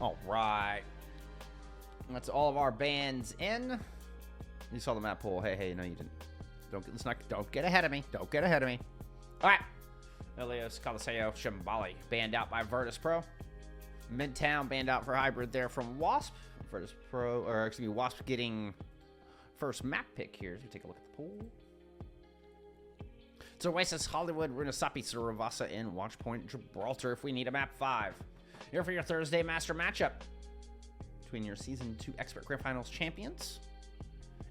All right. That's all of our bands in. You saw the map pool. Hey, no, you didn't. Don't get ahead of me. Don't get ahead of me. All right. Elios, Coliseo, Shimbali, banned out by Virtus.Pro. Midtown banned out for hybrid there from Wasp. Virtus.Pro, or excuse me, Wasp getting first map pick here as we take a look at the pool. So Oasis, Hollywood, Runasapi, Saravasa, and Watchpoint, Gibraltar if we need a map 5. Here for your Thursday Master matchup between your Season 2 Expert Grand Finals champions.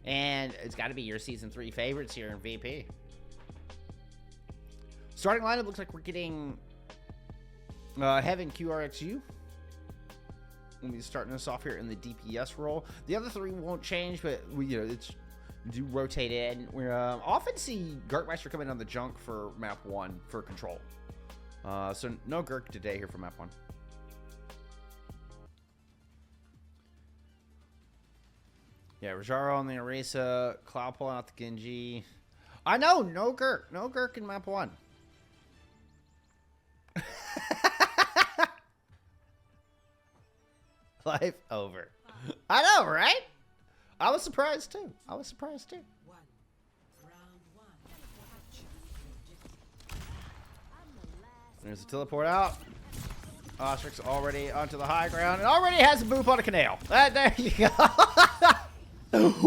And it's got to be your Season 3 favorites here in VP. Starting lineup looks like we're getting Heaven QRXU. We'll be starting us off here in the DPS role. The other 3 won't change, but we do rotate in. We often see Gertmeister come in on the junk for map 1 for control. So no Gurk today here for map 1. Yeah, Rajaro on the Orisa, Cloud pulling out the Genji. I know, no Gurk. No Gurk in map 1. Life over. I know, right? I was surprised too. There's a teleport out. Ostrix already onto the high ground and already has a boop on a canal. There you go.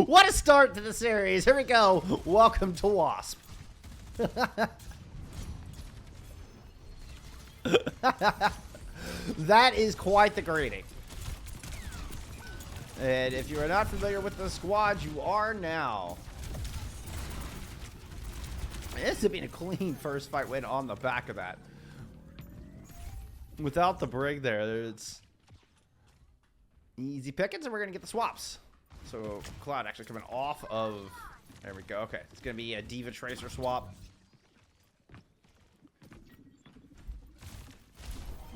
What a start to the series. Here we go. Welcome to Wasp. That is quite the greeting. And if you are not familiar with the squad, you are now. This has been a clean first fight win on the back of that. Without the brig there, it's easy pickings, and we're going to get the swaps. So Cloud actually coming off of... There we go. Okay, it's going to be a Diva Tracer swap.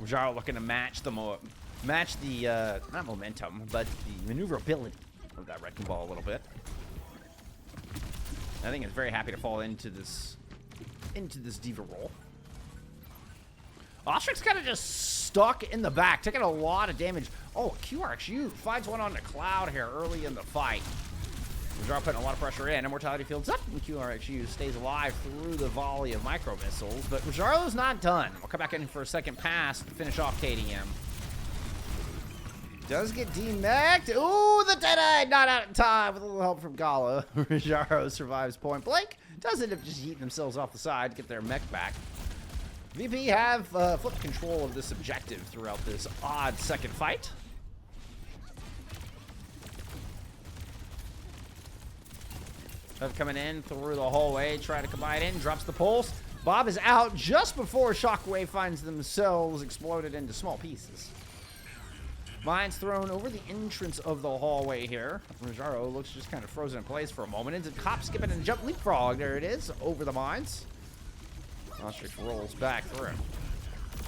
Rajaro looking to match the not momentum, but the maneuverability of that wrecking ball a little bit. I think it's very happy to fall into this Diva role. Ostrix kind of just stuck in the back, taking a lot of damage. Oh, QRXU finds one on the Cloud here early in the fight. Rajaro putting a lot of pressure in. Immortality Field's up, and QRXU stays alive through the volley of micro missiles. But Rajaro's not done. We'll come back in for a second pass to finish off KDM. Does get demeched. Ooh, the Deadeye not out in time with a little help from Gala. Rajaro survives point blank. Does end up just eating themselves off the side to get their mech back. VP have flipped control of this objective throughout this odd second fight. Coming in through the hallway, trying to combine in, drops the pulse. Bob is out just before Shockwave finds themselves exploded into small pieces. Mines thrown over the entrance of the hallway here. Rajaro looks just kind of frozen in place for a moment. It's a cop skipping and jump leapfrog. There it is, over the mines. Ostrix rolls back through.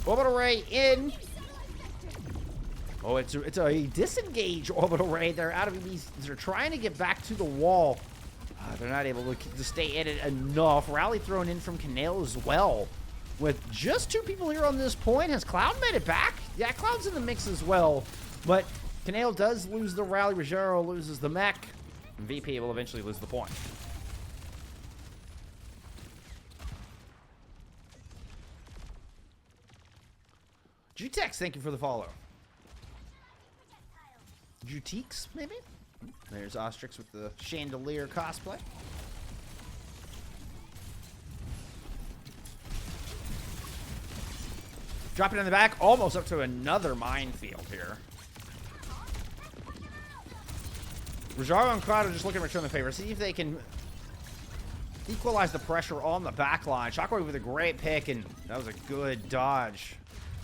Orbital ray in. Oh, it's a disengage orbital ray. They're out of these. They're trying to get back to the wall. They're not able to stay in it enough. Rally thrown in from Canale as well. With just 2 people here on this point, has Cloud made it back? Yeah, Cloud's in the mix as well. But Canale does lose the rally. Rajaro loses the mech. And VP will eventually lose the point. Jutex, thank you for the follow. Jutex, maybe? There's Ostrix with the chandelier cosplay. Dropping in the back, almost up to another minefield here. Rajaro and Cloud are just looking to return the favor. See if they can equalize the pressure on the back line. Shockwave with a great pick, and that was a good dodge.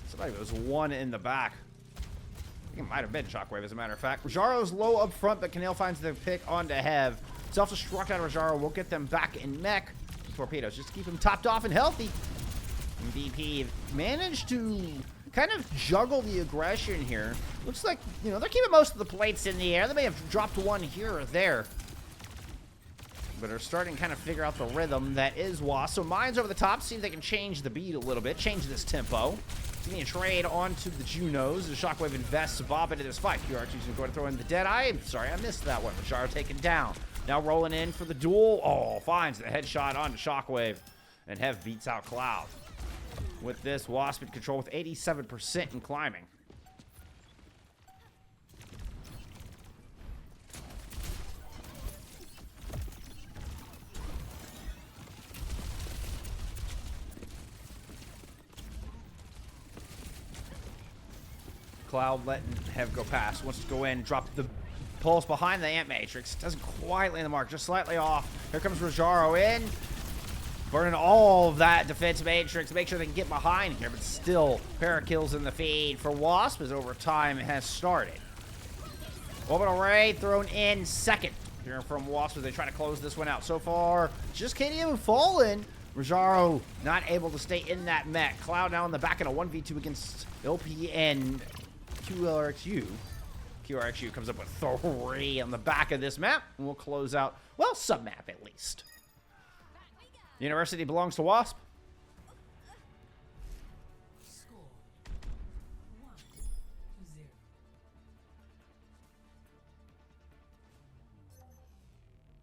Somebody was one in the back. I think it might have been Shockwave, as a matter of fact. Rajaro's low up front, but Canale finds the pick onto Hev. Self-destruct out of Rajaro will get them back in mech. Torpedoes just to keep them topped off and healthy. And VP managed to kind of juggle the aggression here. Looks like, they're keeping most of the plates in the air. They may have dropped one here or there, but are starting to kind of figure out the rhythm that is Wasp. So Mines over the top, see if they can change the beat a little bit, change this tempo. Getting a trade onto the Junos. The Shockwave invests to bob into this fight. QRXU's going to throw in the Deadeye. Sorry, I missed that one. Rajaro taken down. Now rolling in for the duel. Oh, finds the headshot onto Shockwave. And Hev beats out Cloud. With this, Wasp in control with 87% in climbing. Cloud letting Hev go past. Wants to go in, drop the pulse behind the Ant Matrix. Doesn't quite land the mark, just slightly off. Here comes Rajaro in. Burning all of that defense matrix to make sure they can get behind here, but still, pair of kills in the feed for Wasp as overtime has started. Orbital Ray thrown in second. Hearing from Wasp as they try to close this one out. So far, just KDM fallen. Rajaro not able to stay in that mech. Cloud now in the back in a 1v2 against LP and QRXU. QRXU comes up with 3 on the back of this map, and we'll close out, well, sub-map at least. University belongs to Wasp. Score 1-0.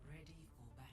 Ready for battle.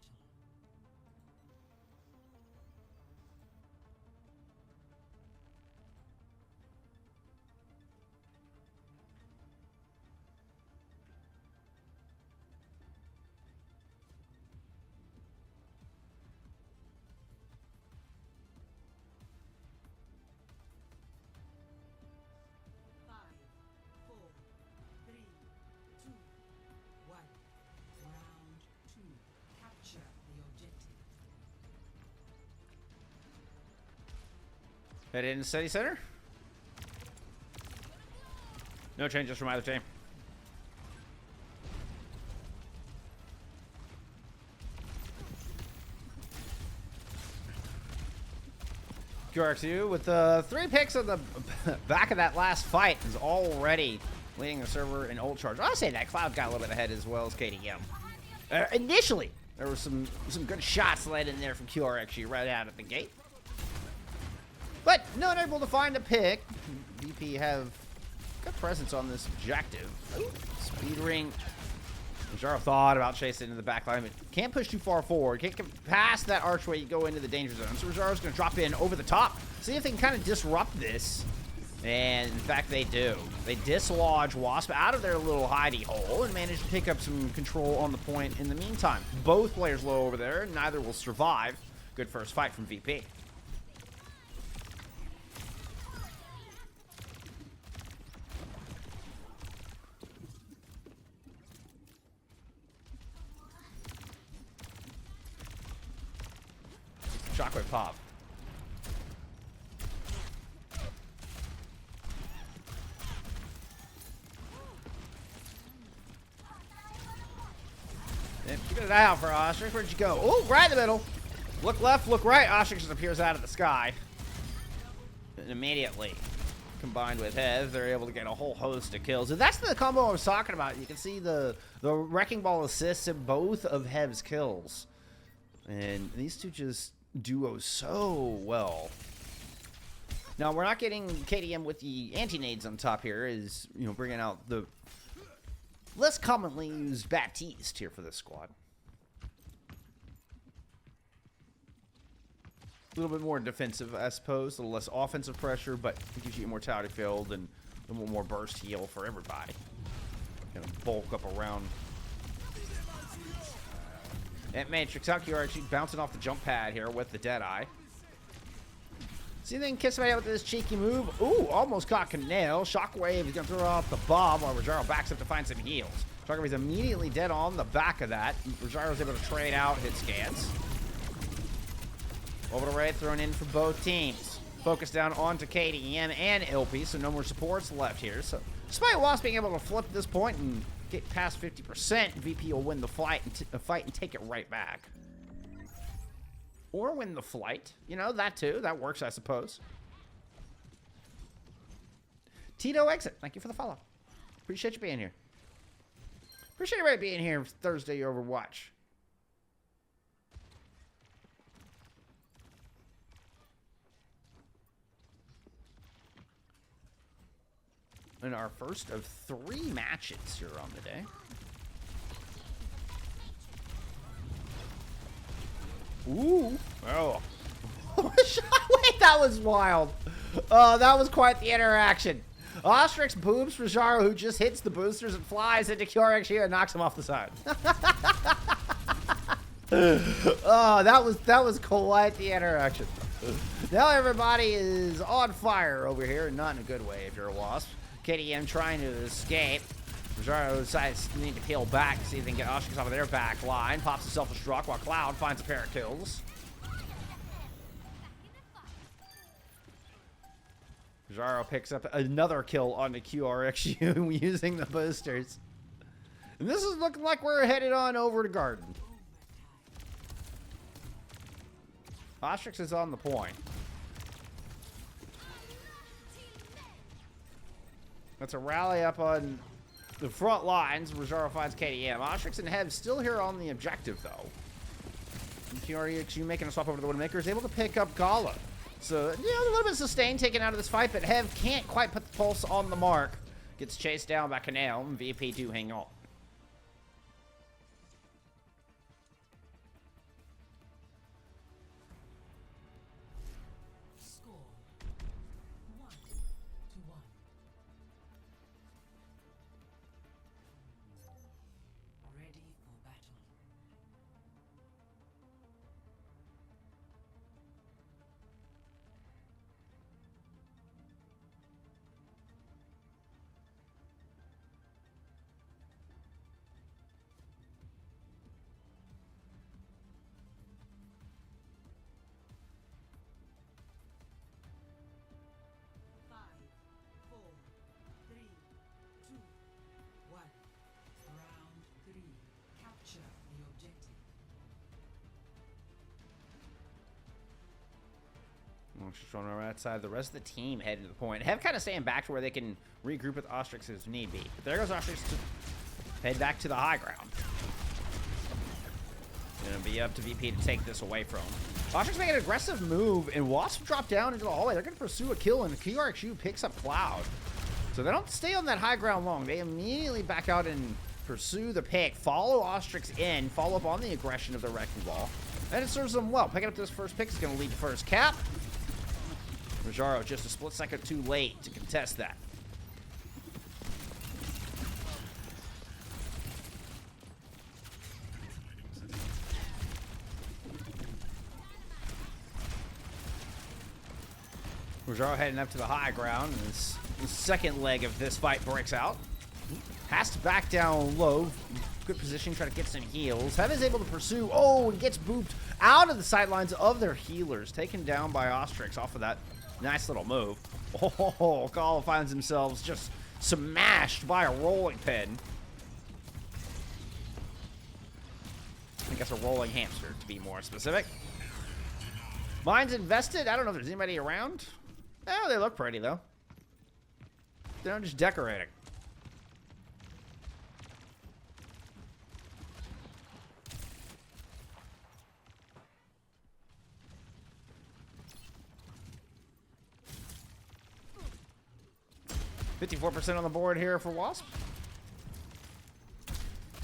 Head in study center. No changes from either team. QRXU with the 3 picks on the back of that last fight is already leading the server in ult charge. I'll say that Cloud got a little bit ahead as well as KDM. Initially, there were some good shots led in there from QRXU right out of the gate. But not able to find a pick. VP have good presence on this objective. Ooh, speed ring. Rajaro thought about chasing into the back line, but can't push too far forward. Can't get past that archway. You go into the danger zone. So Rajaro's going to drop in over the top. See if they can kind of disrupt this. And in fact, they do. They dislodge Wasp out of their little hidey hole and manage to pick up some control on the point in the meantime. Both players low over there. Neither will survive. Good first fight from VP. Shockwave pop. Keep an eye out for Ostrich. Where'd you go? Oh, right in the middle. Look left, look right. Ostrich just appears out of the sky. And immediately, combined with Hev, they're able to get a whole host of kills. And that's the combo I was talking about. You can see the Wrecking Ball assists in both of Hev's kills. And these two just duo so well. Now we're not getting KDM with the anti-nades on top here, is bringing out the less commonly used Baptiste here for this squad. A little bit more defensive, I suppose, a little less offensive pressure, but it gives you immortality field and a little more burst heal for everybody. Gonna bulk up around. Ant Matrix out here, actually bouncing off the jump pad here with the Deadeye. See if they can kiss somebody out with this cheeky move. Ooh, almost caught Canale. Shockwave is going to throw off the bomb while Rajaro backs up to find some heals. Shockwave is immediately dead on the back of that. Rajaro is able to trade out hit scans. Orbital Ray thrown in for both teams. Focus down onto KDM and LP, so no more supports left here. So despite Wasp being able to flip at this point and get past 50%, VP will win the fight and take it right back. Or win the flight. That too. That works, I suppose. Tito Exit, thank you for the follow. Appreciate you being here. Appreciate everybody being here Thursday Overwatch. in our first of 3 matches here on the day. Ooh. Oh. Wait, that was wild. Oh, that was quite the interaction. Ostrix booms Rajaro, who just hits the boosters and flies into QRX and knocks him off the side. Oh, that was quite the interaction. Now everybody is on fire over here, not in a good way if you're a Wasp. KDM trying to escape. Rajaro decides to need to peel back to see if they can get Ostrix off of their back line. Pops himself a struck while Cloud finds a pair of kills. Rajaro picks up another kill on the QRXU using the boosters. And this is looking like we're headed on over to Garden. Ostrix is on the point. That's a rally up on the front lines. Rajaro finds KDM. Ostrix and Hev still here on the objective, though. And QRXU making a swap over to the Widowmaker is able to pick up Gala. So, you know, a little bit of sustain taken out of this fight, but Hev can't quite put the pulse on the mark. Gets chased down by Canal, and VP do hang on. Score 1-1. Ready for battle. Five, four, three, two, one. Round 3. Capture the objective. Just running around outside. The rest of the team heading to the point. Hev kind of staying back to where they can regroup with Ostrix if need be. But there goes Ostrix to head back to the high ground. Gonna be up to VP to take this away from him. Ostrix making an aggressive move, and Wasp drop down into the hallway. They're gonna pursue a kill, and QRXU picks up Cloud. So they don't stay on that high ground long. They immediately back out and pursue the pick, follow Ostrix in, follow up on the aggression of the Wrecking Ball. And it serves them well. Picking up this first pick is gonna lead to first cap. Rajaro just a split second too late to contest that. Rajaro heading up to the high ground, and the second leg of this fight breaks out. Has to back down low. Good position, try to get some heals. Hev is able to pursue. Oh, and gets booped out of the sidelines of their healers. Taken down by Ostrix off of that nice little move. Oh, Gala finds themselves just smashed by a rolling pin. I guess a rolling hamster, to be more specific. Mine's invested. I don't know if there's anybody around. Oh, they look pretty, though. They're just decorating. %54 on the board here for Wasp.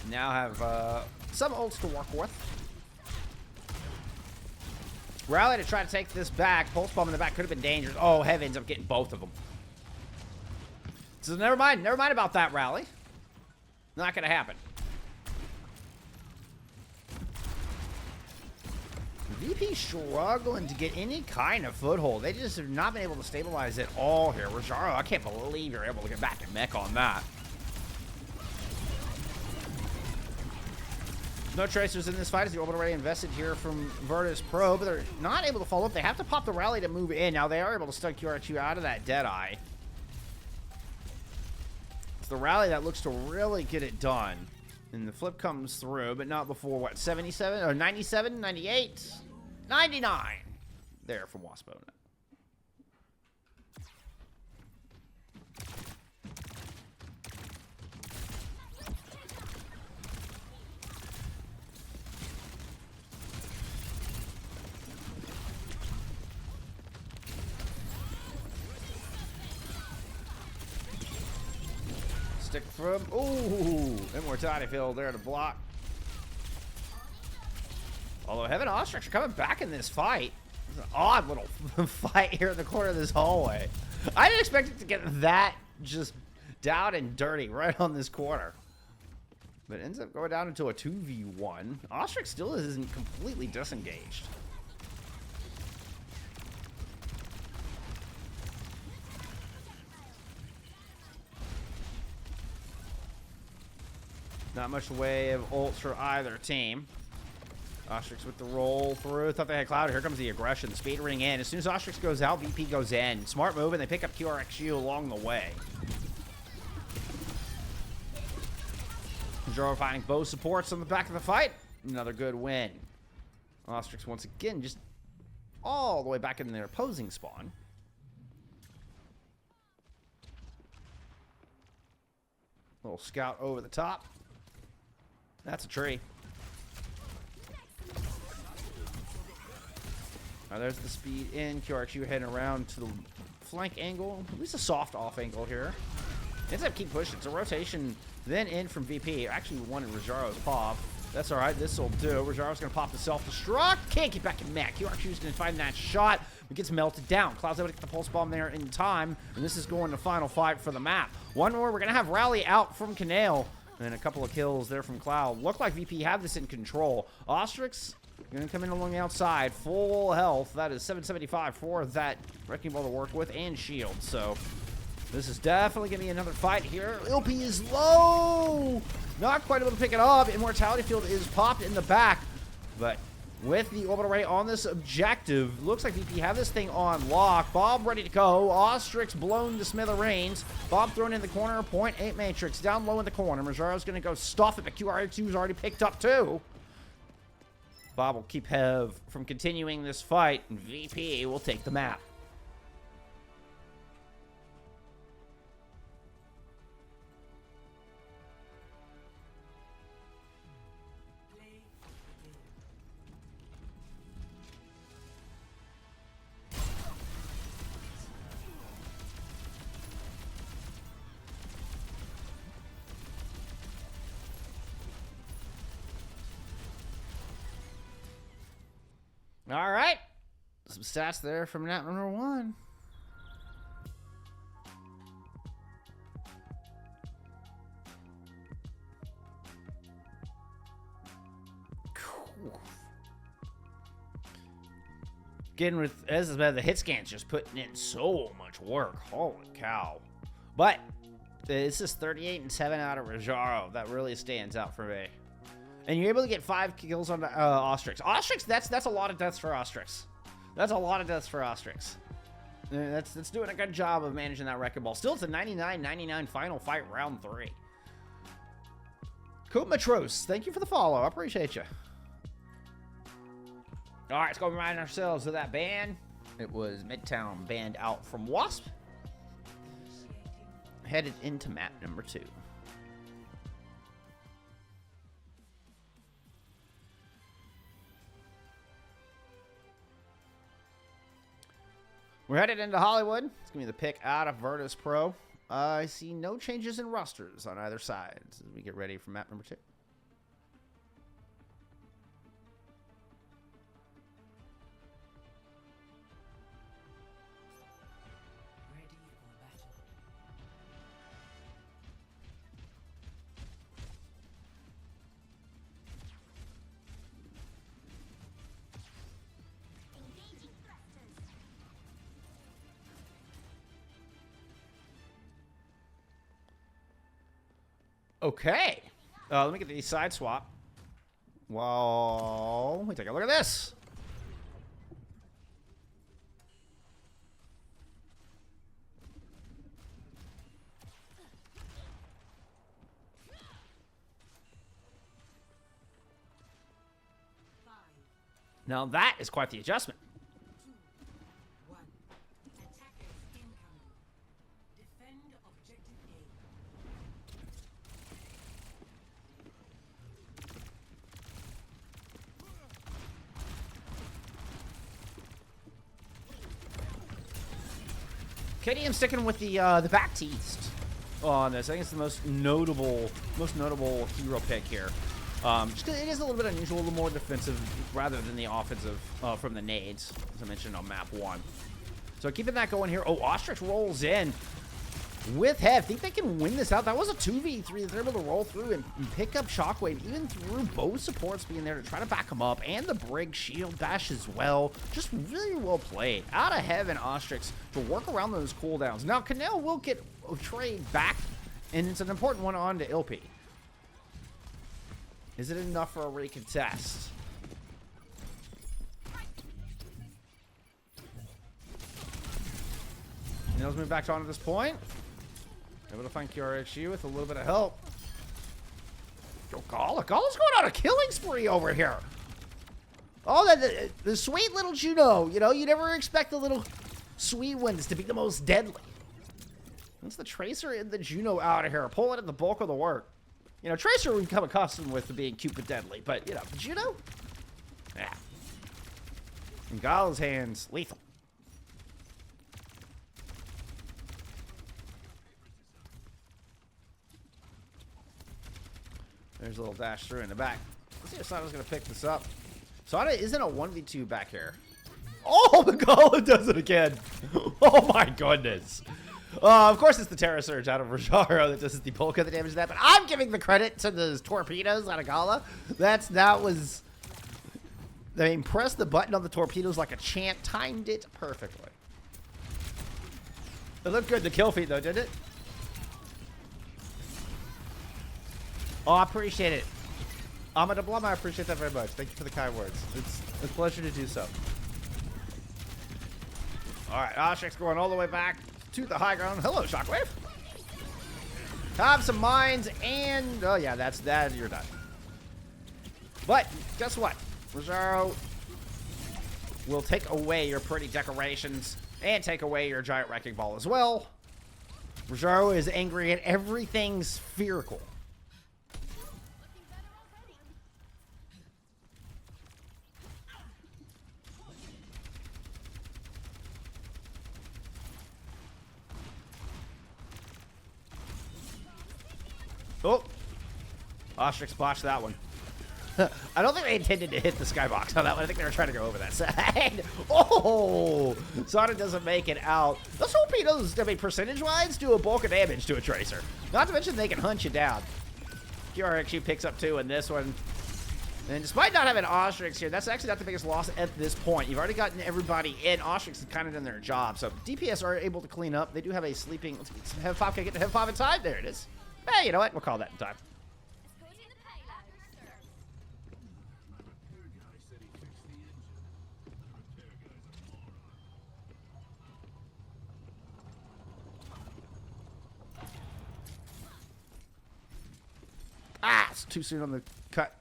Now have some ults to work with. Rally to try to take this back. Pulse bomb in the back could have been dangerous. Oh, Hev ends up getting both of them. So never mind about that rally. Not gonna happen. VP struggling to get any kind of foothold. They just have not been able to stabilize it all here. Rajaro, I can't believe you're able to get back and mech on that. No tracers in this fight as the orbital already invested here from Virtus.Pro, but they're not able to follow up. They have to pop the rally to move in. Now they are able to stun QRXU out of that Deadeye. It's the rally that looks to really get it done. And the flip comes through, but not before, what, 77? Or 97, 98, 99. There from Wasp. stick from. Ooh, immortality field there to block. Although Heaven Ostrich are coming back in this fight. It's an odd little fight here in the corner of this hallway. I didn't expect it to get that just down and dirty right on this corner. But it ends up going down into a 2v1. Ostrich still isn't completely disengaged. Not much way of ults for either team. Ostrix with the roll through. Thought they had Cloud. Here comes the aggression. Speed ring in. As soon as Ostrix goes out, VP goes in. Smart move, and they pick up QRXU along the way. Joro finding both supports on the back of the fight. Another good win. Ostrix once again just all the way back in their opposing spawn. Little scout over the top. That's a tree. Now there's the speed in. QRXU heading around to the flank angle. At least a soft off angle here. Ends up keep pushing. It's a rotation then in from VP. Actually wanted Rojaro's pop. That's alright. This will do. Rojaro's going to pop the self-destruct. Can't get back in mech. QRXU's going to find that shot. It gets melted down. Cloud's able to get the pulse bomb there in time. And this is going to final fight for the map. One more. We're going to have Rally out from Canale. And a couple of kills there from Cloud. Looked like VP have this in control. Ostrix going to come in along the outside. Full health. That is 775 for that Wrecking Ball to work with and shield. So this is definitely going to be another fight here. Ilpy is low. Not quite able to pick it up. Immortality field is popped in the back. But with the orbital ray on this objective, looks like VP have this thing on lock. Bob ready to go. Ostrix blown to smithereens. Bob thrown in the corner. 0.8 matrix down low in the corner. Majaro's going to go stuff it, but QRX2's already picked up too. Bob will keep Hev from continuing this fight, and VP will take the map. All right, some stats there from map number 1. Getting with as is the hit scans, just putting in so much work. Holy cow! But this is 38 and 7 out of Rojaro. That really stands out for me. And you're able to get 5 kills on Ostrix. Ostrix, that's a lot of deaths for Ostrix. That's a lot of deaths for Ostrix. That's doing a good job of managing that wrecking ball. Still, it's a 99-99 final fight, round 3. Kumatros, thank you for the follow. I appreciate you. All right, let's go remind ourselves of that ban. It was Midtown banned out from Wasp. Headed into map number 2. We're headed into Hollywood. It's going to be the pick out of Virtus.Pro. I see no changes in rosters on either side as we get ready for map number 2. Ready for battle. Okay. Let me get the side swap. Well, let me take a look at this. Now that is quite the adjustment. 2, 1. Attackers incoming. Defend objective A. KDM sticking with the back teased. on this. I think it's the most notable hero pick here. Just 'cause it is a little bit unusual, a little more defensive rather than the offensive from the nades, as I mentioned on map 1. So keeping that going here. Oh, Ostrich rolls in with Hev. Think they can win this out. That was a 2v3 that they're able to roll through and pick up Shockwave, even through both supports being there to try to back them up, and the Brig shield bash as well. Just really well played out of Hev and Ostrich to work around those cooldowns. Now, Canal will get a trade back, and it's an important one on to Ilpi. Is it enough for a recontest? Let's move back on at this point. Able to find QRXU with a little bit of help. Yo, Gala's going on a killing spree over here. Oh, the sweet little Juno. You know, you never expect the little sweet ones to be the most deadly. That's the Tracer and the Juno out of here, pulling in the bulk of the work. You know, Tracer we've become accustomed with being cute but deadly, but, you know, Juno? Yeah. In Gala's hands, lethal. There's a little dash through in the back. Let's see if Sana's going to pick this up. Sana isn't a 1v2 back here. Oh, the Gala does it again. Oh, my goodness. Of course, it's the Terra Surge out of Rajaro that does the bulk of the damage to that, but I'm giving the credit to those torpedoes out of Gala. That was... I mean, press the button on the torpedoes like a champ. Timed it perfectly. It looked good, the kill feed, though, didn't it? Oh, I appreciate it. Amada Blum, I appreciate that very much. Thank you for the kind words. It's a pleasure to do so. Alright, Ostrich going all the way back to the high ground. Hello, Shockwave. Have some mines and... Oh, yeah, that's that. You're done. But, guess what? Rajaro will take away your pretty decorations and take away your giant wrecking ball as well. Rajaro is angry at everything spherical. Oh, Ostrich botched that one. I don't think they intended to hit the skybox on that one. I think they were trying to go over that side. Oh, Sana doesn't make it out. Those torpedoes, I mean, percentage-wise, do a bulk of damage to a Tracer. Not to mention they can hunt you down. QRXU picks up 2 in this one. And despite not having Ostrich here, that's actually not the biggest loss at this point. You've already gotten everybody in. Ostrich has kind of done their job. So DPS are able to clean up. They do have a sleeping... Let's have 5. Can I get to have 5 inside? There it is. Hey, you know what? We'll call that in time. Ah, it's too soon on the cut.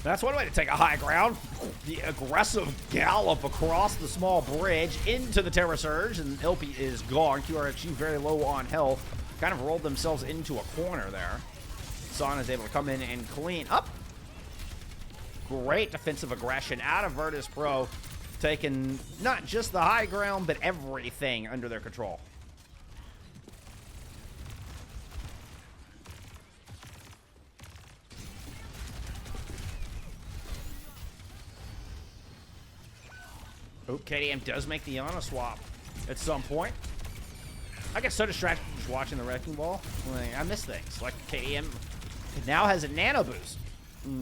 That's one way to take a high ground. The aggressive gallop across the small bridge into the Terra Surge, and Ilpi is gone. QRXU very low on health. Kind of rolled themselves into a corner there. Sana is able to come in and clean up. Great defensive aggression out of Virtus.Pro, taking not just the high ground, but everything under their control. Oh, KDM does make the Ana swap at some point. I get so distracted just watching the Wrecking Ball. Like, I miss things. Like KDM now has a nano boost.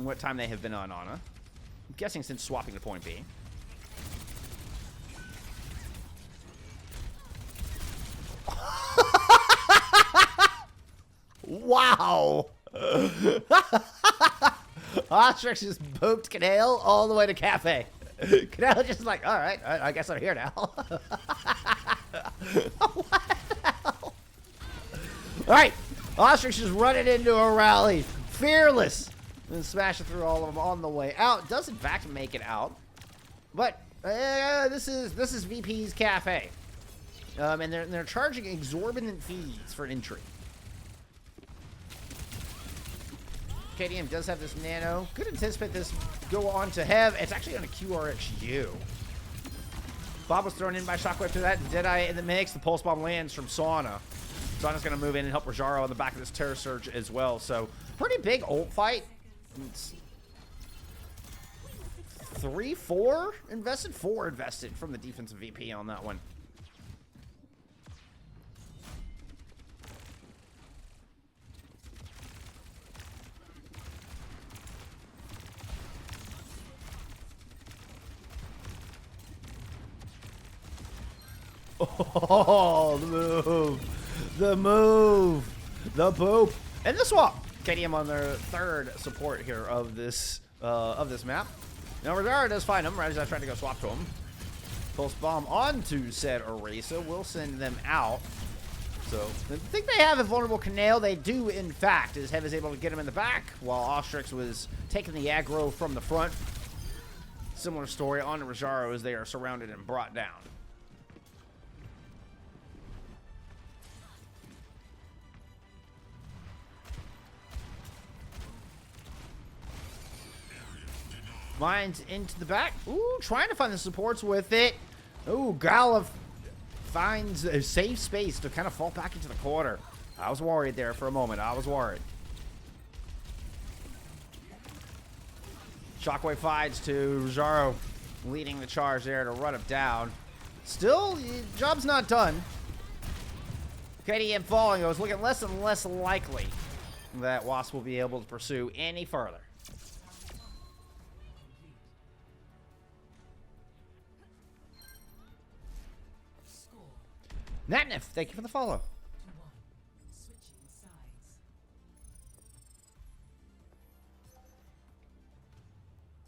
What time they have been on Ana. I'm guessing since swapping to point B. Wow. Ostrich just booped Canale all the way to Cafe. Canale just like, all right, I guess I'm here now. What the hell? All right, Ostrich is running into a rally, fearless, and smashing through all of them on the way out. Does in fact make it out, but this is VP's Cafe, and they're charging exorbitant fees for entry. KDM does have this nano. Could anticipate this go on to Hev. It's actually on a QRXU. Bob was thrown in by Shockwave to that. Deadeye in the mix. The Pulse Bomb lands from Sauna. Sauna's going to move in and help Rajaro on the back of this Terror Surge as well. So, pretty big ult fight. It's 3-4 invested? 4 invested from the defensive VP on that one. Oh, the move. The move. The boop. And the swap. KDM on their third support here of this map. Now, Rajaro does find him right as I tried to go swap to him. Pulse Bomb onto said Orisa will send them out. So, I think they have a vulnerable Canale. They do, in fact, as Hev is able to get him in the back while Ostrix was taking the aggro from the front. Similar story on Rajaro as they are surrounded and brought down. Mines into the back. Ooh, trying to find the supports with it. Ooh, Gala finds a safe space to kind of fall back into the corner. I was worried there for a moment. I was worried. Shockwave fights to Rajaro, leading the charge there to run him down. Still, job's not done. KDM falling. It was looking less and less likely that Wasp will be able to pursue any further. Natnif, thank you for the follow. Switching sides.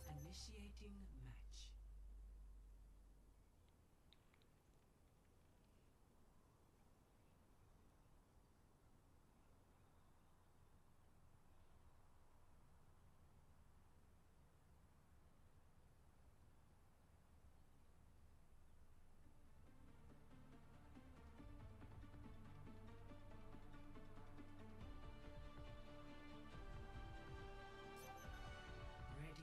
Initiating match. Ready for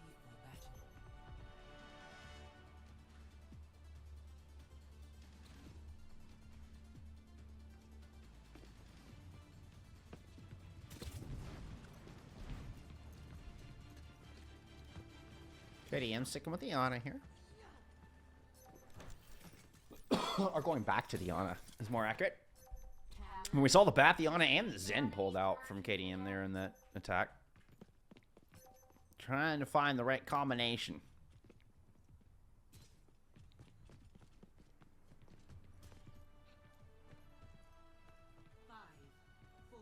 battle. KDM sticking with the Ana here. Or going back to the Ana is more accurate. When we saw the Bat, the Ana, and the Zen pulled out from KDM there in that attack. Trying to find the right combination. Five, four,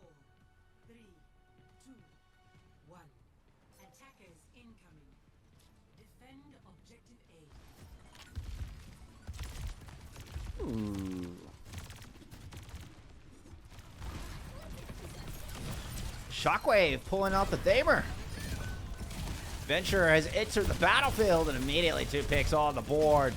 three, two, one. Attackers incoming. Defend objective A. Ooh. Shockwave pulling out the Thamer. Venture has entered the battlefield and immediately 2 picks on the board.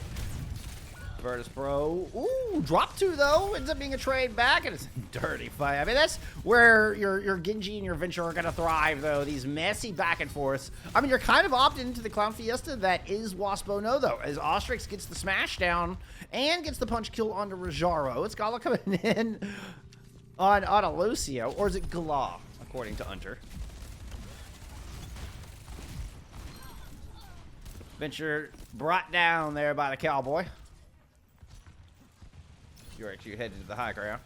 Virtus.Pro. Ooh, drop 2 though. Ends up being a trade back, and it's a dirty fight. I mean, that's where your Genji and your Venture are going to thrive, though. These messy back and forths. I mean, you're kind of opted into the Clown Fiesta that is Wasp-O No, though, as Ostrix gets the smash down and gets the punch kill onto Rajaro. It's Gala coming in on a Lucio, or is it Gala, according to Hunter? Venture brought down there by the Cowboy. You're actually headed to the high ground.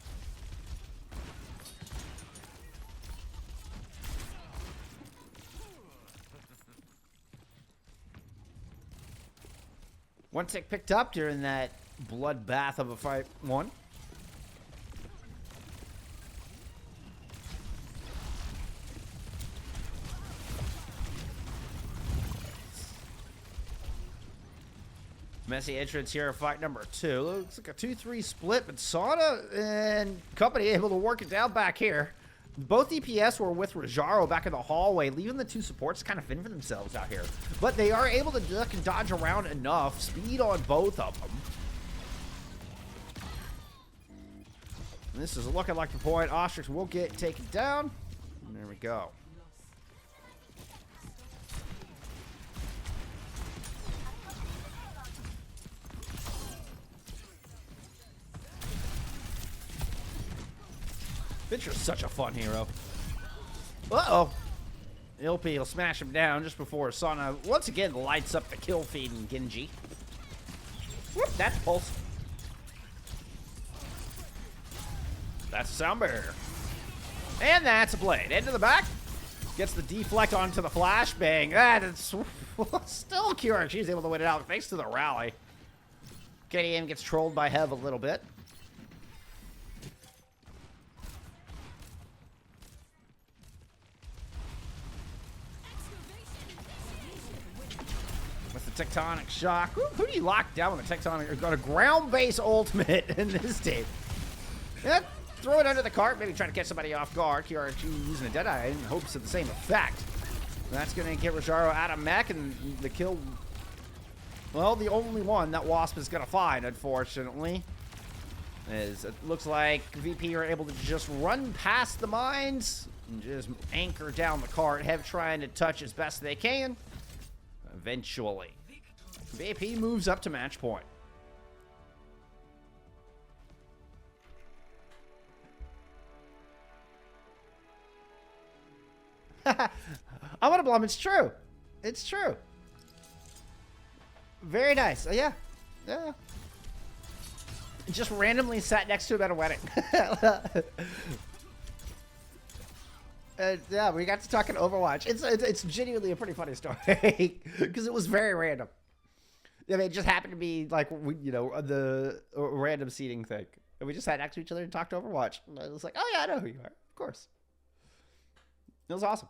One tick picked up during that bloodbath of a fight. 1. Messy entrance here, fight number 2. Looks like a 2-3 split, but Sauna and company able to work it down back here. Both DPS were with Rajaro back in the hallway, leaving the 2 supports to kind of fend for themselves out here. But they are able to duck and dodge around enough. Speed on both of them. And this is looking like the point. Ostrix will get taken down. And there we go. Venture's such a fun hero. Uh-oh. Ilpi will smash him down just before Sana once again lights up the kill feed in Genji. Whoop, that's Pulse. That's a sound barrier. And that's a blade. Into the back. Gets the deflect onto the flashbang. That's still Keurig. She's able to win it out thanks to the rally. KDM gets trolled by Hev a little bit. With the tectonic shock. Who do you lock down with a tectonic? Got a ground-based ultimate in this team. Yeah, throw it under the cart. Maybe try to catch somebody off guard. Keurig using a Deadeye in hopes of the same effect. That's going to get Rojaro out of mech, and the kill, well, the only one that Wasp is going to find, unfortunately, is it looks like VP are able to just run past the mines and just anchor down the cart, Hev trying to touch as best they can. Eventually, VP moves up to match point. I want to blum. It's true. It's true. Very nice. Yeah. Yeah. Just randomly sat next to him at a wedding. Yeah, we got to talk in Overwatch. It's genuinely a pretty funny story because it was very random. I mean, it just happened to be like, the random seating thing. And we just sat next to each other and talked Overwatch. And I was like, oh yeah, I know who you are. Of course. It was awesome.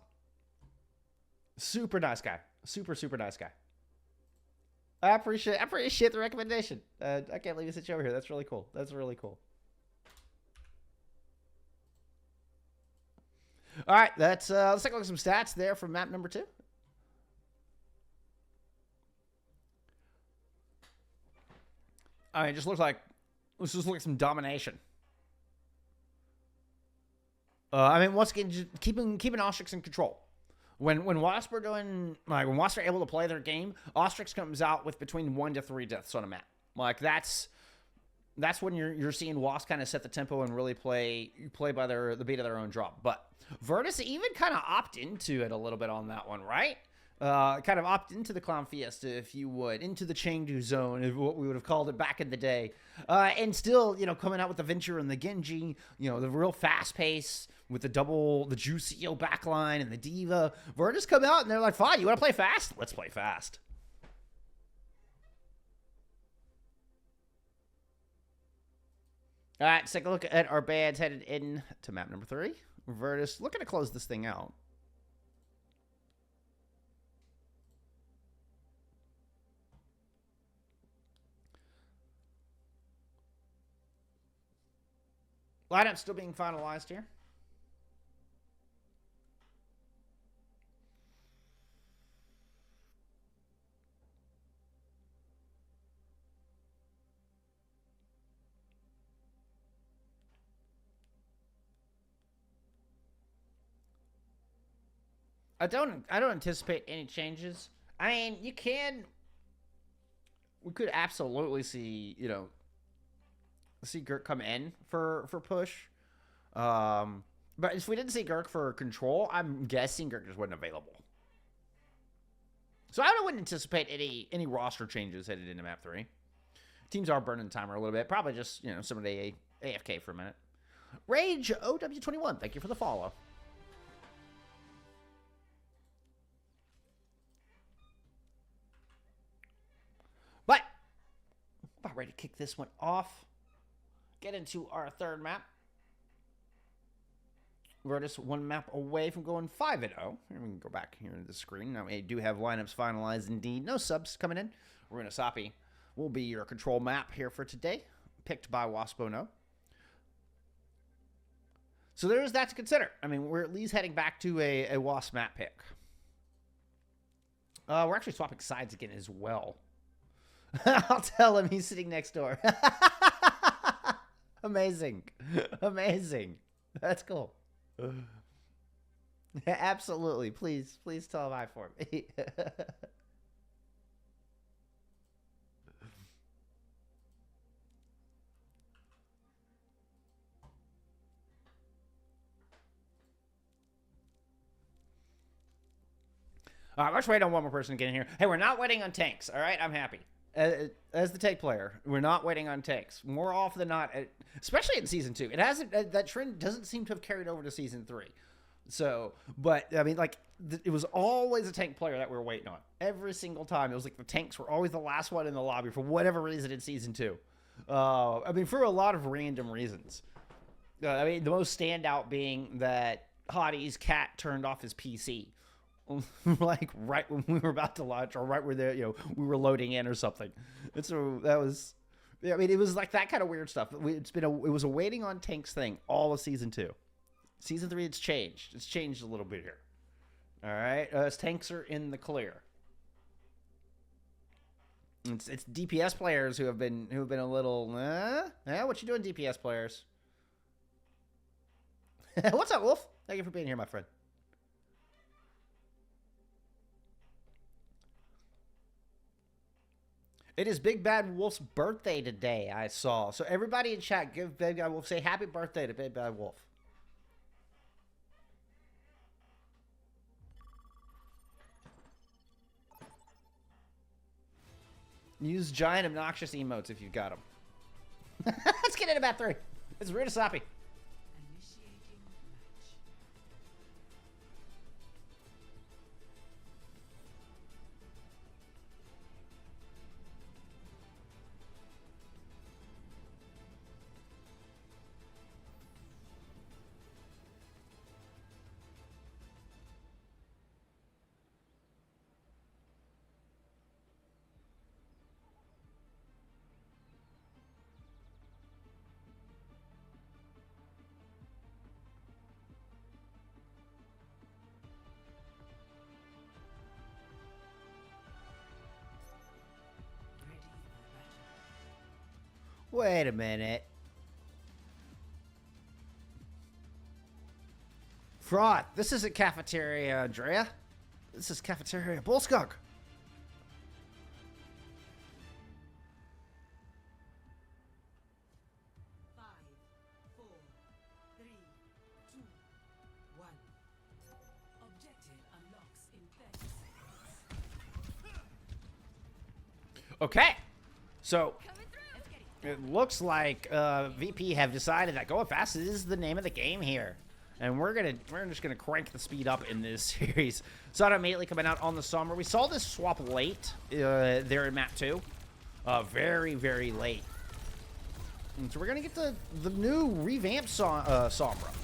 Super nice guy. Super, super nice guy. I appreciate the recommendation. I can't believe you sit you over here. That's really cool. That's really cool. All right, let's take a look at some stats there from map number 2. I mean, let's just look at some domination. I mean, once again, just keeping Ostrix in control. When Wasp are doing, like, when Wasp are able to play their game, Ostrix comes out with between 1 to 3 deaths on a map. Like, that's when you're seeing Wasp kind of set the tempo and really play by the beat of their own drum. But Virtus even kind of opt into it a little bit on that one, right? Kind of opt into the Clown Fiesta, if you would, into the Chengdu zone, is what we would have called it back in the day. And still, coming out with the Venture and the Genji, the real fast pace with the Juicio backline and the Diva. Virtus come out and they're like, fine, you want to play fast? Let's play fast. All right, let's take a look at our bands headed in to map number 3. Virtus looking to close this thing out. Lineup still being finalized here. I don't anticipate any changes. I mean, we could absolutely see, see Gurk come in for push. But if we didn't see Gurk for control, I'm guessing Gurk just wasn't available. So I wouldn't anticipate any roster changes headed into map 3. Teams are burning the timer a little bit. Probably just, somebody AFK for a minute. Rage OW21, thank you for the follow. But about ready to kick this one off. Get into our third map. Virtus 1 map away from going 5-0. Here we can go back here to the screen. Now we do have lineups finalized indeed. No subs coming in. Runasapi will be your control map here for today. Picked by Waspo. So there is that to consider. I mean, we're at least heading back to a Wasp map pick. We're actually swapping sides again as well. I'll tell him he's sitting next door. Amazing. Amazing. That's cool. Absolutely. Please tell him hi for me. I'm just waiting on one more person to get in here. Hey, we're not waiting on tanks. All right, I'm happy. As the tank player, we're not waiting on tanks. More often than not, especially in season 2, it hasn't. That trend doesn't seem to have carried over to season 3. So, but I mean, like, it was always a tank player that we were waiting on every single time. It was like the tanks were always the last one in the lobby for whatever reason in season 2. I mean, for a lot of random reasons. I mean, the most standout being that Hottie's cat turned off his PC. Like right when we were about to launch, or right where we were loading in or something. And so that was, I mean, it was like that kind of weird stuff. It was a waiting on tanks thing all of season 2. Season 3, it's changed. It's changed a little bit here. All right, as tanks are in the clear. It's DPS players who have been a little, what you doing, DPS players? What's up, Wolf? Thank you for being here, my friend. It is Big Bad Wolf's birthday today, I saw. So everybody in chat, give Big Bad Wolf, say happy birthday to Big Bad Wolf. Use giant obnoxious emotes if you've got them. Let's get in about 3. It's Virtus.Pro. Initiating match. Wait a minute. Fraud. This isn't Cafeteria Andrea. This is Cafeteria Bullskunk. Five, four, three, two, one. Objective unlocks in 30 seconds. Okay. So it looks like VP have decided that going fast is the name of the game here. And we're just gonna crank the speed up in this series. Saw it immediately coming out on the Sombra. We saw this swap late there in map 2. Very, very late. And so we're gonna get the new revamped Sombra.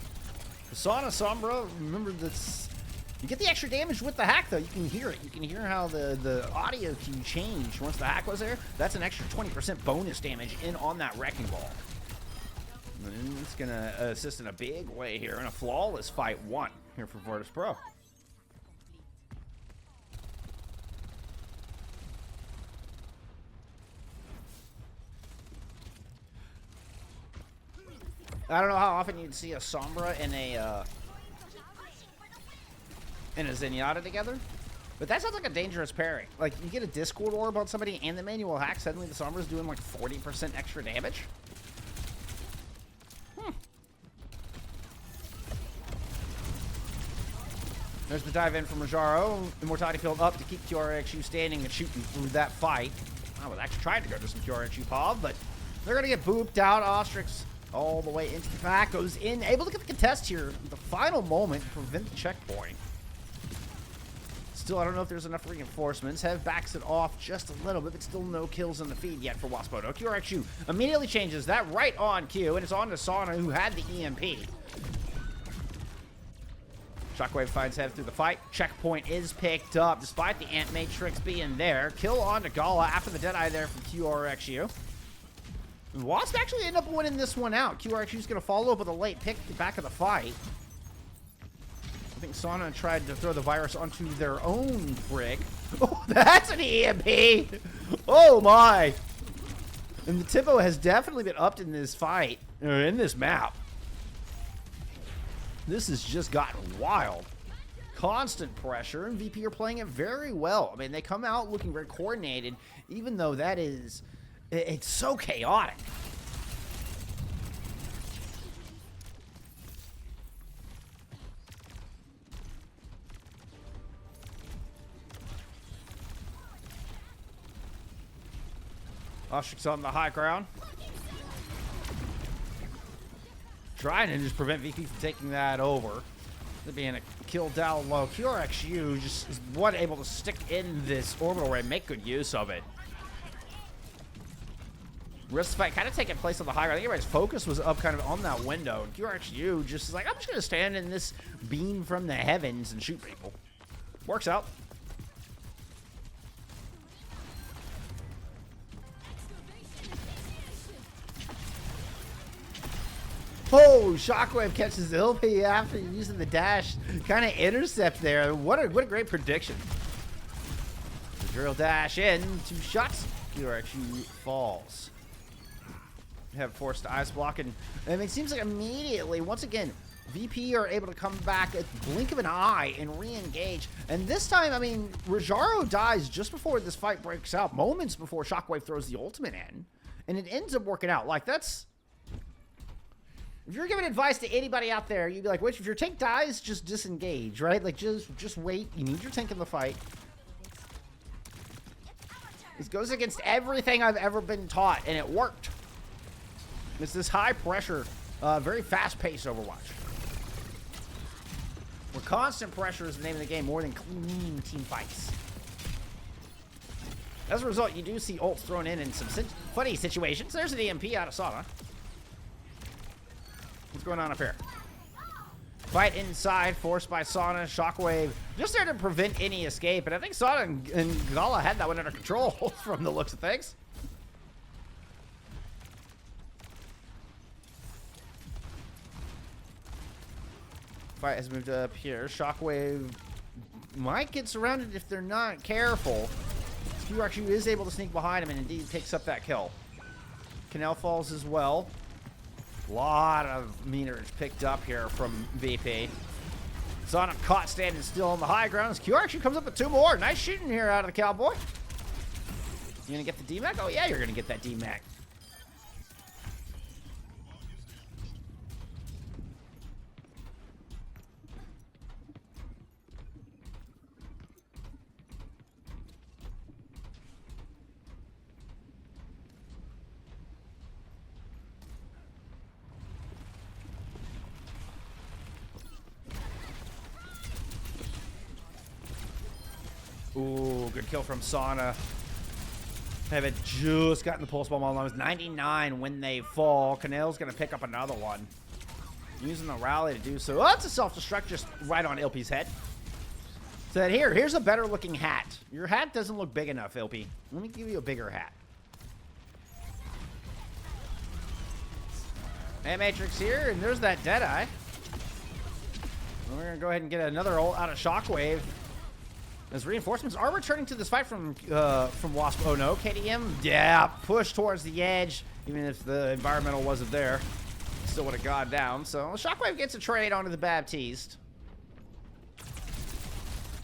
The Sauna Sombra, remember this, you get the extra damage with the hack though. You can hear it. You can hear how the audio cue changed once the hack was there. That's an extra 20% bonus damage in on that Wrecking Ball. And it's going to assist in a big way here in a flawless fight 1 here for Virtus.Pro. I don't know how often you'd see a Sombra and a Zenyatta together, but that sounds like a dangerous pairing. Like, you get a Discord orb on somebody and the manual hack, suddenly the Sombra's doing like 40% extra damage. There's the dive in from Rajaro. Immortality field up to keep QRXU standing and shooting through that fight. I was actually trying to go to some QRXU POV, but they're going to get booped out. Ostrix all the way into the back. Goes in, able to get the contest here at the final moment to prevent the checkpoint. Still, I don't know if there's enough reinforcements. Hev backs it off just a little bit, but still no kills in the feed yet for Wasp. QRXU immediately changes that right on cue, and it's on to Sauna, who had the EMP. Shockwave finds Hev through the fight. Checkpoint is picked up, despite the Ant Matrix being there. Kill on to Gala after the Deadeye there from QRXU. Wasp actually end up winning this one out. QRXU's going to follow up with a late pick at the back of the fight. I think Sauna tried to throw the virus onto their own brick. Oh, that's an EMP! Oh my! And the tempo has definitely been upped in this fight, or in this map. This has just gotten wild. Constant pressure, and VP are playing it very well. I mean, they come out looking very coordinated, even though that is, it's so chaotic. Ostrix on the high ground. Trying to just prevent VP from taking that over. There being a kill down low. QRXU just is able to stick in this orbital ray, make good use of it. Risk fight kind of taking place on the high ground. I think everybody's focus was up kind of on that window. And QRXU just is like, I'm just going to stand in this beam from the heavens and shoot people. Works out. Oh, Shockwave catches LP after using the dash. Kind of intercept there. What a great prediction. The drill dash in. 2 shots. QRXU falls. Have forced ice block. And I mean, it seems like immediately, once again, VP are able to come back at the blink of an eye and re-engage. And this time, I mean, Rajaro dies just before this fight breaks out. Moments before Shockwave throws the ultimate in. And it ends up working out. Like, that's... If you're giving advice to anybody out there, you'd be like, "Which if your tank dies, just disengage, right? Like, just wait. You need your tank in the fight." This goes against everything I've ever been taught, and it worked. It's this high pressure, very fast paced Overwatch. Where constant pressure is the name of the game more than clean team fights. As a result, you do see ults thrown in some funny situations. There's an EMP out of Sauna. What's going on up here? Fight inside, forced by Sauna. Shockwave just there to prevent any escape. And I think Sauna and Gala had that one under control from the looks of things. Fight has moved up here. Shockwave might get surrounded if they're not careful. QRXU is able to sneak behind him and indeed picks up that kill. Canal falls as well. A lot of meters picked up here from VP. Sauna caught standing still on the high ground as QRXU comes up with 2 more. Nice shooting here out of the Cowboy. You gonna get the DMAC? Oh yeah, you're gonna get that DMAC. Ooh, good kill from Sauna. Have it just gotten the pulse bomb on. It was 99 when they fall. Canel's going to pick up another one. Using the rally to do so. Oh, it's a self-destruct just right on LP's head. Said, here's a better looking hat. Your hat doesn't look big enough, LP. Let me give you a bigger hat. Hey, Matrix here, and there's that Deadeye. We're going to go ahead and get another ult out of Shockwave. As reinforcements are returning to this fight from Wasp. Oh no, KDM, yeah, push towards the edge. Even if the environmental wasn't there, still would have gone down. So Shockwave gets a trade onto the Baptiste.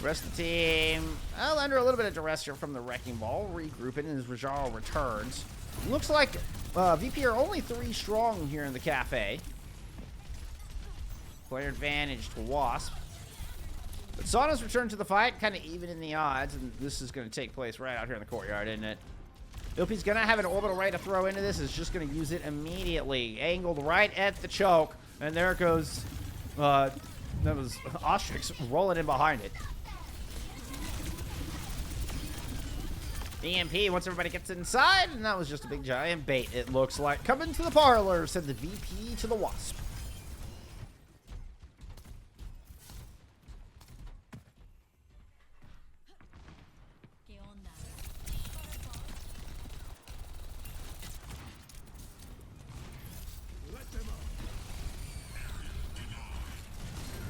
Rest of the team, under a little bit of duress here from the Wrecking Ball. Regrouping as Rajaro returns. Looks like VP are only 3 strong here in the cafe. Player advantage to Wasp. But Sauna's returned to the fight, kind of even in the odds, and this is going to take place right out here in the courtyard, isn't it? LP's going to have an orbital ray to throw into this. Is just going to use it immediately. Angled right at the choke, and there goes, that was Ostrix rolling in behind it. EMP once everybody gets inside, and that was just a big giant bait, it looks like. Coming to the parlor, said the VP to the Wasp.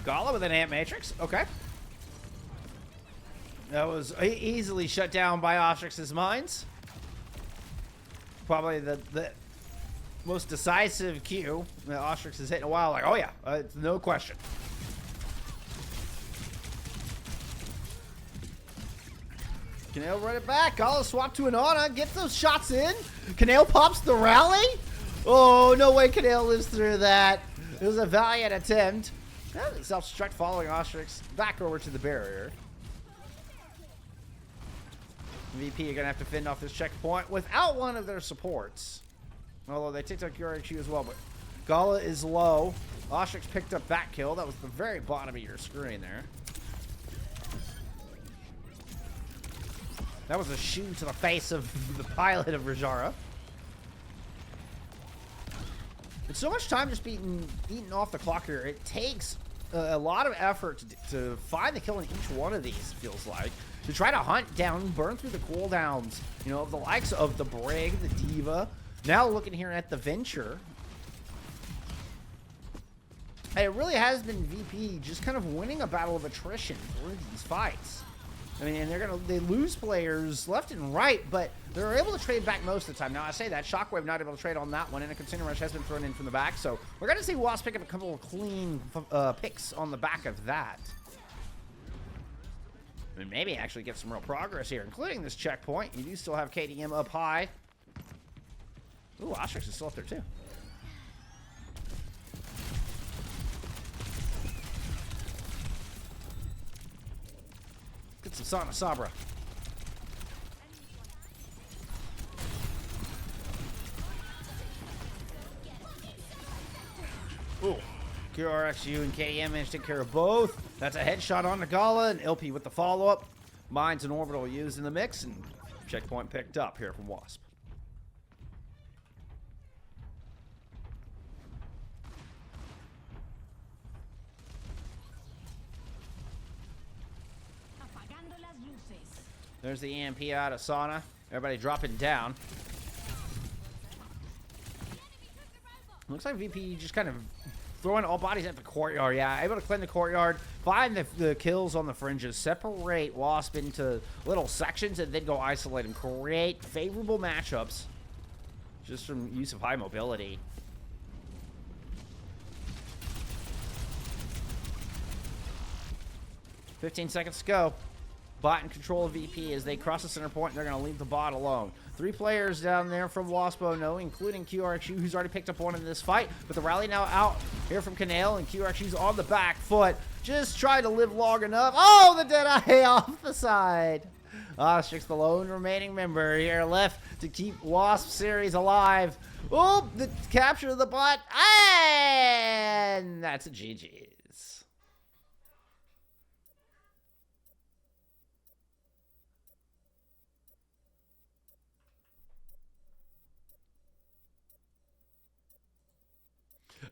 Gala with an Ant Matrix. Okay. That was easily shut down by Ostrix's mines. Probably the most decisive Q that Ostrix has hit in a while. Like, oh yeah, it's no question. Canale run it back. Gala swap to an Ana. Gets those shots in. Canale pops the rally. Oh, no way Canale lives through that. It was a valiant attempt. Self-destruct following Ostrix back over to the barrier. VP are going to have to fend off this checkpoint without one of their supports. Although they ticked out QRQ as well, but Gala is low. Ostrix picked up that kill. That was the very bottom of your screen there. That was a shoe to the face of the pilot of Rajara. It's so much time just eating off the clock here. It takes a lot of effort to find the kill in each one of these, it feels like. To try to hunt down, burn through the cooldowns, you know, of the likes of the Brig, the Diva. Now looking here at the Venture. And it really has been VP just kind of winning a battle of attrition through these fights. I mean, and they lose players left and right, but they're able to trade back most of the time. Now, I say that, Shockwave not able to trade on that one, and a Consumer Rush has been thrown in from the back, so we're going to see Wasp pick up a couple of clean picks on the back of that. And maybe actually get some real progress here, including this checkpoint. You do still have KDM up high. Ooh, Ostrix is still up there, too. Get some Sana Sabra. Ooh. QRXU and KDM managed to take care of both. That's a headshot on the Gala, and LP with the follow-up. Mines and Orbital used in the mix, and checkpoint picked up here from Wasp. There's the EMP out of Sauna. Everybody dropping down. Looks like VP just kind of throwing all bodies at the courtyard. Yeah, able to clean the courtyard, find the kills on the fringes, separate Wasp into little sections, and then go isolate them. Create favorable matchups just from use of high mobility. $15 seconds to go. Bot in control of VP as they cross the center point, and they're going to leave the bot alone. 3 players down there from Waspo, no, including QRXU, who's already picked up one in this fight. But the rally now out here from Canale, and QRXU's on the back foot. Just try to live long enough. Oh, the Deadeye off the side. Ostrix, the lone remaining member here left to keep Wasp series alive. Oh, the capture of the bot, and that's a GG's.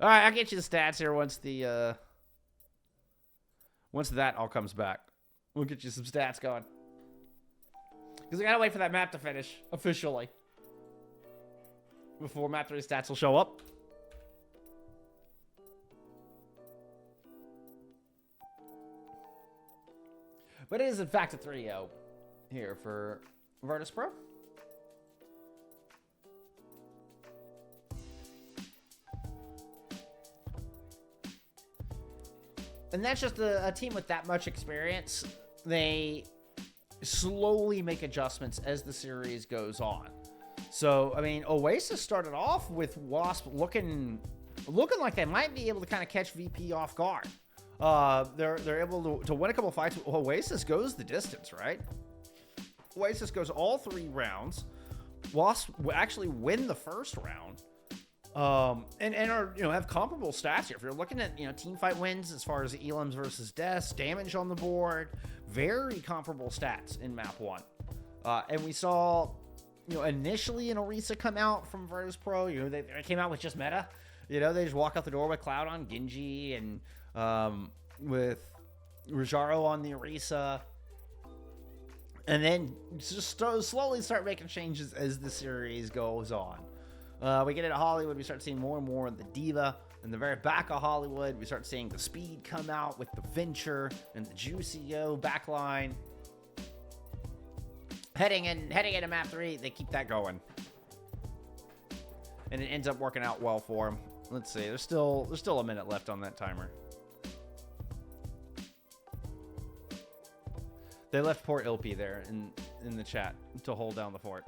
All right, I'll get you the stats here once that all comes back. We'll get you some stats going. Because we gotta wait for that map to finish officially before map 3 stats will show up. But it is in fact a 3-0 here for Virtus.Pro. And that's just a team with that much experience. They slowly make adjustments as the series goes on. So, I mean, Oasis started off with Wasp looking like they might be able to kind of catch VP off guard. They're able to win a couple fights. Oasis goes the distance, right? Oasis goes all 3 rounds. Wasp actually win the first round. And are, you know, have comparable stats here. If you're looking at, you know, team fight wins as far as Elims versus deaths, damage on the board, very comparable stats in map 1. And we saw, you know, initially an Orisa come out from Virtus.Pro. You know, they came out with just meta. You know, they just walk out the door with Cloud on Genji and with Rajaro on the Orisa. And then just slowly start making changes as the series goes on. We get into Hollywood, we start seeing more and more of the Diva. In the very back of Hollywood, we start seeing the speed come out with the Venture and the Juicio backline. Heading into map 3, they keep that going. And it ends up working out well for them. Let's see, there's still a minute left on that timer. They left Port LP there in the chat to hold down the fort.